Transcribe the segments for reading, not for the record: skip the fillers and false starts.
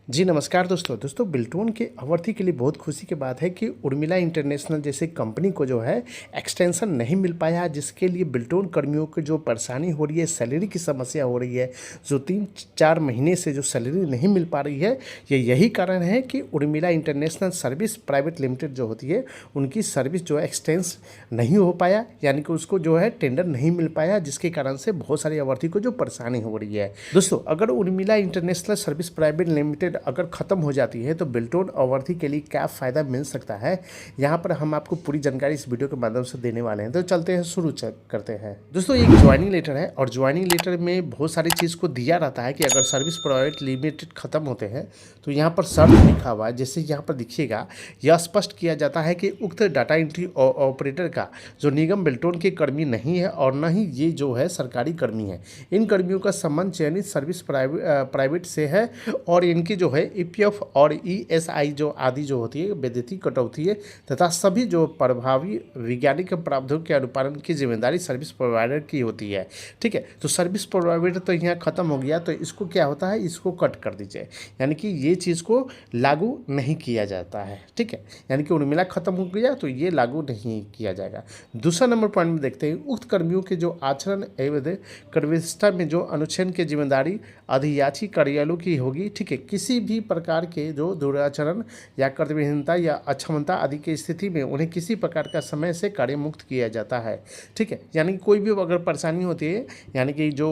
जी नमस्कार दोस्तों बिल्टोन के अभ्यर्थी के लिए बहुत खुशी की बात है कि उर्मिला इंटरनेशनल जैसे कंपनी को जो है एक्सटेंशन नहीं मिल पाया, जिसके लिए बिल्टोन कर्मियों को जो परेशानी हो रही है, सैलरी की समस्या हो रही है, जो 3-4 महीने से जो सैलरी नहीं मिल पा रही है, यही कारण है कि Urmila international service private limited जो होती है उनकी सर्विस जो है एक्सटेंस नहीं हो पाया, यानी कि उसको जो है टेंडर नहीं मिल पाया, जिसके कारण से बहुत सारे अभ्यर्थी को जो परेशानी हो रही है। दोस्तों अगर Urmila international service private limited अगर ख़त्म हो जाती है तो बिल्टोन अभ्यर्थी के लिए क्या फ़ायदा मिल सकता है, यहाँ पर हम आपको पूरी जानकारी इस वीडियो के माध्यम से देने वाले हैं। तो चलते हैं, शुरू करते हैं। दोस्तों एक ज्वाइनिंग लेटर है और ज्वाइनिंग लेटर में बहुत सारी चीज़ को दिया रहता है कि अगर सर्विस प्राइवेट लिमिटेड ख़त्म होते हैं तो यहाँ पर शर्त लिखा हुआ है, जैसे यहाँ पर देखिएगा, यह स्पष्ट किया जाता है कि उक्त डाटा एंट्री ऑपरेटर का जो निगम बिल्टोन के कर्मी नहीं है और न ही ये जो है सरकारी कर्मी है। इन कर्मियों का संबंध चयनित सर्विस प्राइवेट से है और इनकी जो है ईपीएफ और ईएसआई जो आदि जो होती है वैद्युति कटौती है तथा सभी जो प्रभावी वैज्ञानिक प्रावधानों के अनुपालन की जिम्मेदारी सर्विस प्रोवाइडर की होती है। ठीक है, तो सर्विस प्रोवाइडर तो यहाँ खत्म हो गया, तो इसको क्या होता है, इसको कट कर दीजिए, यानी कि ये चीज़ को लागू नहीं किया जाता है। ठीक है, यानी कि उर्मिला खत्म हो गया तो ये लागू नहीं किया जाएगा। दूसरा नंबर पॉइंट में देखते हैं, उक्त कर्मियों के जो आचरण एवं कर्मव्यवस्था में जो अनुच्छेद की जिम्मेदारी अधियाची कार्यालयों की होगी। ठीक है, किसी भी प्रकार के जो दुराचरण या कर्तव्यहीनता या अक्षमता आदि की स्थिति में उन्हें किसी प्रकार का समय से कार्य मुक्त किया जाता है। ठीक है, यानी कि कोई भी अगर परेशानी होती है, यानी कि जो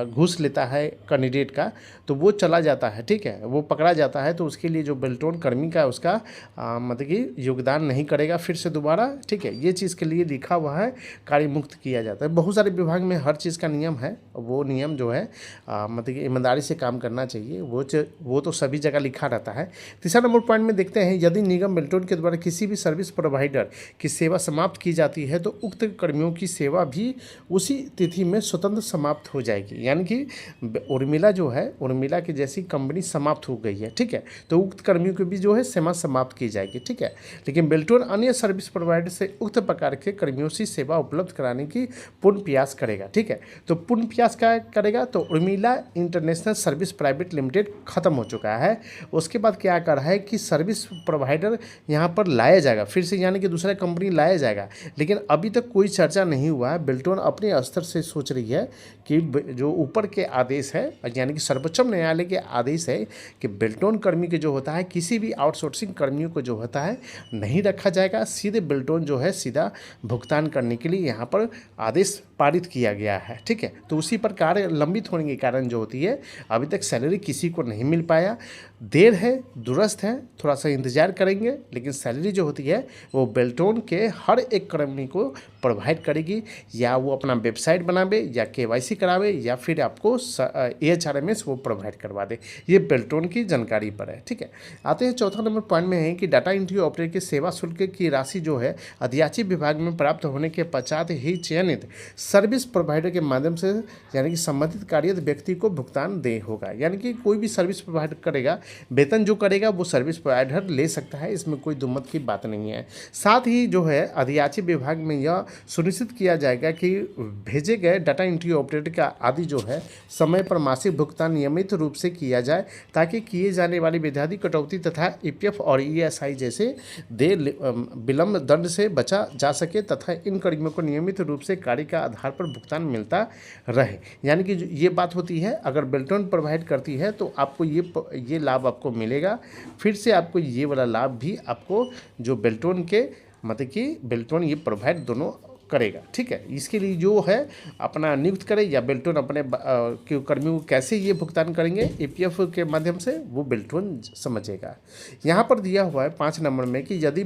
घूस लेता है कैंडिडेट का, तो वो चला जाता है। ठीक है, वो पकड़ा जाता है, तो उसके लिए जो बिल्टोन कर्मी का उसका मतलब कि योगदान नहीं करेगा फिर से दोबारा। ठीक है, ये चीज़ के लिए लिखा हुआ है, कार्य मुक्त किया जाता है। बहुत सारे विभाग में हर चीज़ का नियम है, वो नियम जो है मतलब कि ईमानदारी से काम करना चाहिए, वो तो सभी जगह लिखा रहता है। तीसरा नंबर पॉइंट में देखते हैं, यदि निगम बिल्टोन के द्वारा किसी भी सर्विस प्रोवाइडर की सेवा समाप्त की जाती है तो उक्त कर्मियों की सेवा भी उसी तिथि में स्वतंत्र समाप्त हो जाएगी। यानी कि उर्मिला जो है, उर्मिला की जैसी कंपनी समाप्त हो गई है, ठीक है, तो उक्त कर्मियों की भी जो है सेवा समाप्त की जाएगी। ठीक है, लेकिन बिल्टोन अन्य सर्विस प्रोवाइडर से उक्त प्रकार के कर्मियों से सेवा उपलब्ध कराने की पूर्ण प्रयास करेगा। ठीक है, तो पूर्ण प्रयास क्या करेगा, तो Urmila international service private limited खत्म हो चुका है। उसके बाद क्या कर रहा है कि सर्विस प्रोवाइडर यहाँ पर लाया जाएगा फिर से, यानी कि दूसरा कंपनी लाया जाएगा, लेकिन अभी तक कोई चर्चा नहीं हुआ है। बिल्टोन अपने स्तर से सोच रही है कि जो ऊपर के आदेश है, यानी कि सर्वोच्च न्यायालय के आदेश है कि बिल्टोन कर्मी के जो होता है, किसी भी आउटसोर्सिंग कर्मियों को जो होता है नहीं रखा जाएगा, सीधे बिल्टोन जो है सीधा भुगतान करने के लिए यहाँ पर आदेश पारित किया गया है। ठीक है, तो उसी पर कार्य लंबित होने के कारण जो होती है अभी तक सैलरी किसी को नहीं मिल पाया। देर है, दुरुस्त है, थोड़ा सा इंतजार करेंगे, लेकिन सैलरी जो होती है वो बिल्टोन के हर एक कर्मी को प्रोवाइड करेगी, या वो अपना वेबसाइट बनावे या केवाईसी करावे या फिर आपको AHRMS वो प्रोवाइड करवा दे। ये बिल्टोन की जानकारी पर है। ठीक है, आते हैं चौथा नंबर पॉइंट में है कि डाटा एंट्री ऑपरेटर की सेवा शुल्क की राशि जो है अधियाची विभाग में प्राप्त होने के पश्चात ही चयनित सर्विस प्रोवाइडर के माध्यम से, यानी कि संबंधित कार्यरत व्यक्ति को भुगतान दे होगा। यानी कि कोई भी सर्विस प्रोवाइडर करेगा, वेतन जो करेगा वो सर्विस प्रोवाइडर ले सकता है, इसमें कोई दुमत की बात नहीं है। साथ ही जो है अधियाची विभाग में यह सुनिश्चित किया जाएगा कि भेजे गए डाटा एंट्री ऑपरेटर का आदि जो है समय पर मासिक भुगतान नियमित रूप से किया जाए, ताकि किए जाने वाली विधायी कटौती तथा ईपीएफ और ईएसआई जैसे देर विलंब दंड से बचा जा सके तथा इन कर्मियों को नियमित रूप से कार्य का आधार पर भुगतान मिलता रहे। यानी कि ये बात होती है, अगर बिल्टोन प्रोवाइड करती है तो आपको ये लाभ आपको मिलेगा, फिर से आपको ये वाला लाभ भी आपको जो बिल्टोन के मतलब कि बिल्टोन ये प्रोवाइड दोनों करेगा। ठीक है, इसके लिए जो है अपना नियुक्त करें या बिल्टोन अपने कर्मियों को कैसे ये भुगतान करेंगे ईपीएफ के माध्यम से, वो बिल्टोन समझेगा। यहाँ पर दिया हुआ है 5 नंबर में कि यदि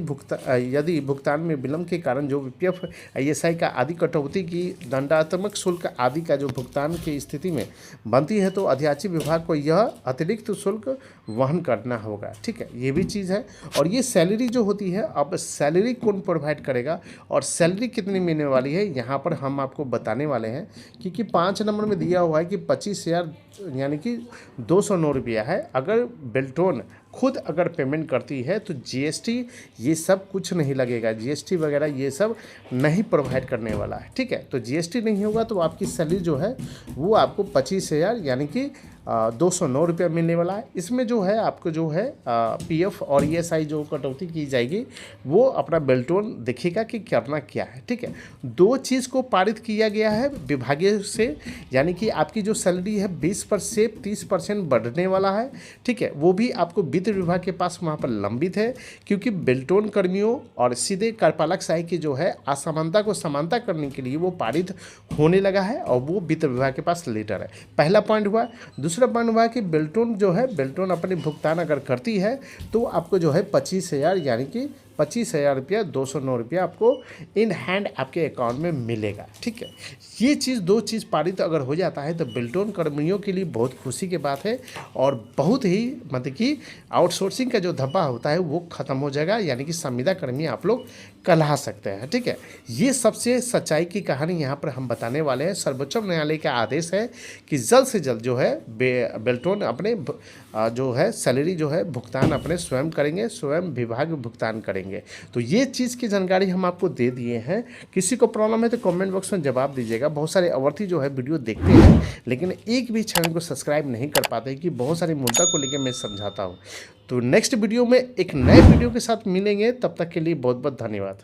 भुगतान में विलंब के कारण जो ईपीएफ ईएसआई का आदि कटौती की दंडात्मक शुल्क आदि का जो भुगतान की स्थिति में बनती है तो अधियाची विभाग को यह अतिरिक्त शुल्क वहन करना होगा। ठीक है, ये भी चीज़ है। और ये सैलरी जो होती है, अब सैलरी कौन प्रोवाइड करेगा और सैलरी कितनी मिलने वाली है, यहाँ पर हम आपको बताने वाले हैं। क्योंकि 5 नंबर में दिया हुआ है कि 25,000 यानी कि 209 रुपया है। अगर बिल्टोन खुद अगर पेमेंट करती है तो जीएसटी ये सब कुछ नहीं लगेगा, जीएसटी वगैरह ये सब नहीं प्रोवाइड करने वाला है। ठीक है, तो जीएसटी नहीं होगा तो आपकी सैलरी जो है वो आपको 25,000 यानी कि ₹209 मिलने वाला है। इसमें जो है आपको जो है पीएफ और ईएसआई जो कटौती की जाएगी वो अपना बेल्टोन देखिएगा कि करना क्या है। ठीक है, 2 चीज़ को पारित किया गया है विभागीय से, यानी कि आपकी जो सैलरी है 20% से 30% बढ़ने वाला है। ठीक है, वो भी आपको वित्त विभाग के पास वहाँ पर लंबित है, क्योंकि बेल्टोन कर्मियों और सीधे कार्यपालक सहायक की जो है असमानता को समानता करने के लिए वो पारित होने लगा है और वो वित्त विभाग के पास लेटर है। पहला पॉइंट हुआ। दूसरा पॉइंट हुआ कि बेल्टोन जो है, बेल्टोन अपने भुगतान अगर करती है तो आपको जो है 25,000 यानी कि 25,000 रुपया, ₹209 आपको इन हैंड आपके अकाउंट में मिलेगा। ठीक है, ये चीज़ 2 चीज़ पारित अगर हो जाता है तो बेल्टोन कर्मियों के लिए बहुत खुशी की बात है और बहुत ही मतलब कि आउटसोर्सिंग का जो धब्बा होता है वो ख़त्म हो जाएगा, यानी कि संविदा कर्मी आप लोग कहला सकते हैं। ठीक है, ये सबसे सच्चाई की कहानी यहाँ पर हम बताने वाले हैं। सर्वोच्च न्यायालय का आदेश है कि जल्द से जल्द जो है बेल्टोन अपने जो है सैलरी जो है भुगतान अपने स्वयं करेंगे, स्वयं विभाग भुगतान करेंगे। तो ये चीज़ की जानकारी हम आपको दे दिए हैं। किसी को प्रॉब्लम है तो कमेंट बॉक्स में जवाब दीजिएगा। बहुत सारे अर्थी जो है वीडियो देखते हैं लेकिन एक भी चैनल को सब्सक्राइब नहीं कर पाते कि बहुत सारे मुद्दा को लेकर मैं समझाता हूँ। तो नेक्स्ट वीडियो में एक नए वीडियो के साथ मिलेंगे, तब तक के लिए बहुत बहुत धन्यवाद।